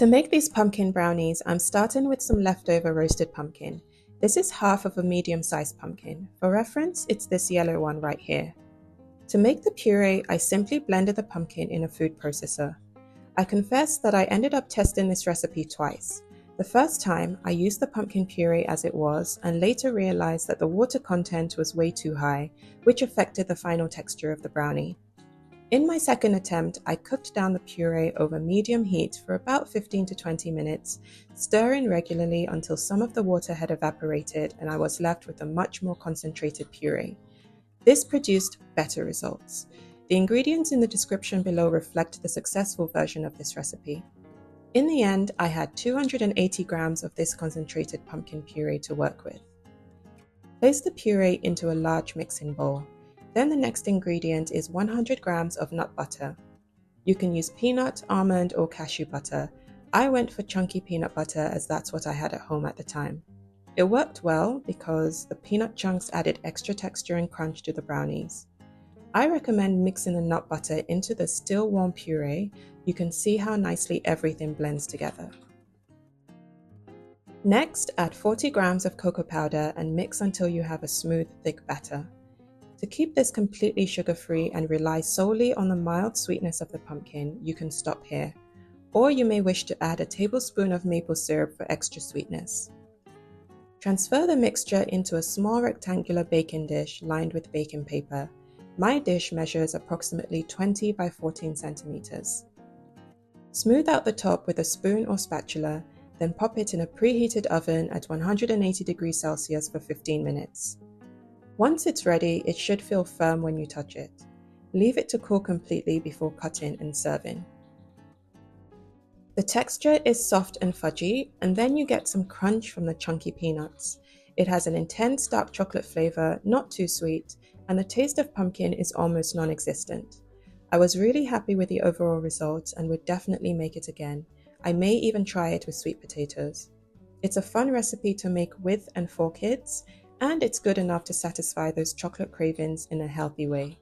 To make these pumpkin brownies, I'm starting with some leftover roasted pumpkin. This is half of a medium-sized pumpkin. For reference, it's this yellow one right here. To make the puree, I simply blended the pumpkin in a food processor. I confess that I ended up testing this recipe twice. The first time, I used the pumpkin puree as it was and later realized that the water content was way too high, which affected the final texture of the brownie. In my second attempt, I cooked down the puree over medium heat for about 15 to 20 minutes, stirring regularly until some of the water had evaporated and I was left with a much more concentrated puree. This produced better results. The ingredients in the description below reflect the successful version of this recipe. In the end, I had 280 grams of this concentrated pumpkin puree to work with. Place the puree into a large mixing bowl. Then the next ingredient is 100 grams of nut butter. You can use peanut, almond, or cashew butter. I went for chunky peanut butter as that's what I had at home at the time. It worked well because the peanut chunks added extra texture and crunch to the brownies. I recommend mixing the nut butter into the still warm puree. You can see how nicely everything blends together. Next, add 40 grams of cocoa powder and mix until you have a smooth, thick batter. To keep this completely sugar-free and rely solely on the mild sweetness of the pumpkin, you can stop here. Or you may wish to add a tablespoon of maple syrup for extra sweetness. Transfer the mixture into a small rectangular baking dish lined with baking paper. My dish measures approximately 20 by 14 centimeters. Smooth out the top with a spoon or spatula, then pop it in a preheated oven at 180 degrees Celsius for 15 minutes. Once it's ready, it should feel firm when you touch it. Leave it to cool completely before cutting and serving. The texture is soft and fudgy, and then you get some crunch from the chunky peanuts. It has an intense dark chocolate flavor, not too sweet, and the taste of pumpkin is almost non-existent. I was really happy with the overall results and would definitely make it again. I may even try it with sweet potatoes. It's a fun recipe to make with and for kids, and it's good enough to satisfy those chocolate cravings in a healthy way.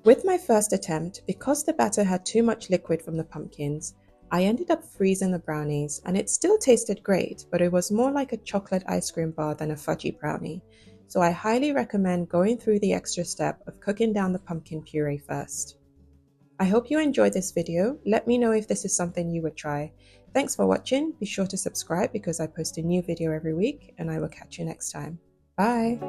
With my first attempt, because the batter had too much liquid from the pumpkins, I ended up freezing the brownies, and it still tasted great, but it was more like a chocolate ice cream bar than a fudgy brownie. So I highly recommend going through the extra step of cooking down the pumpkin puree first. I hope you enjoyed this video. Let me know if this is something you would try. Thanks for watching. Be sure to subscribe because I post a new video every week, and I will catch you next time. Bye!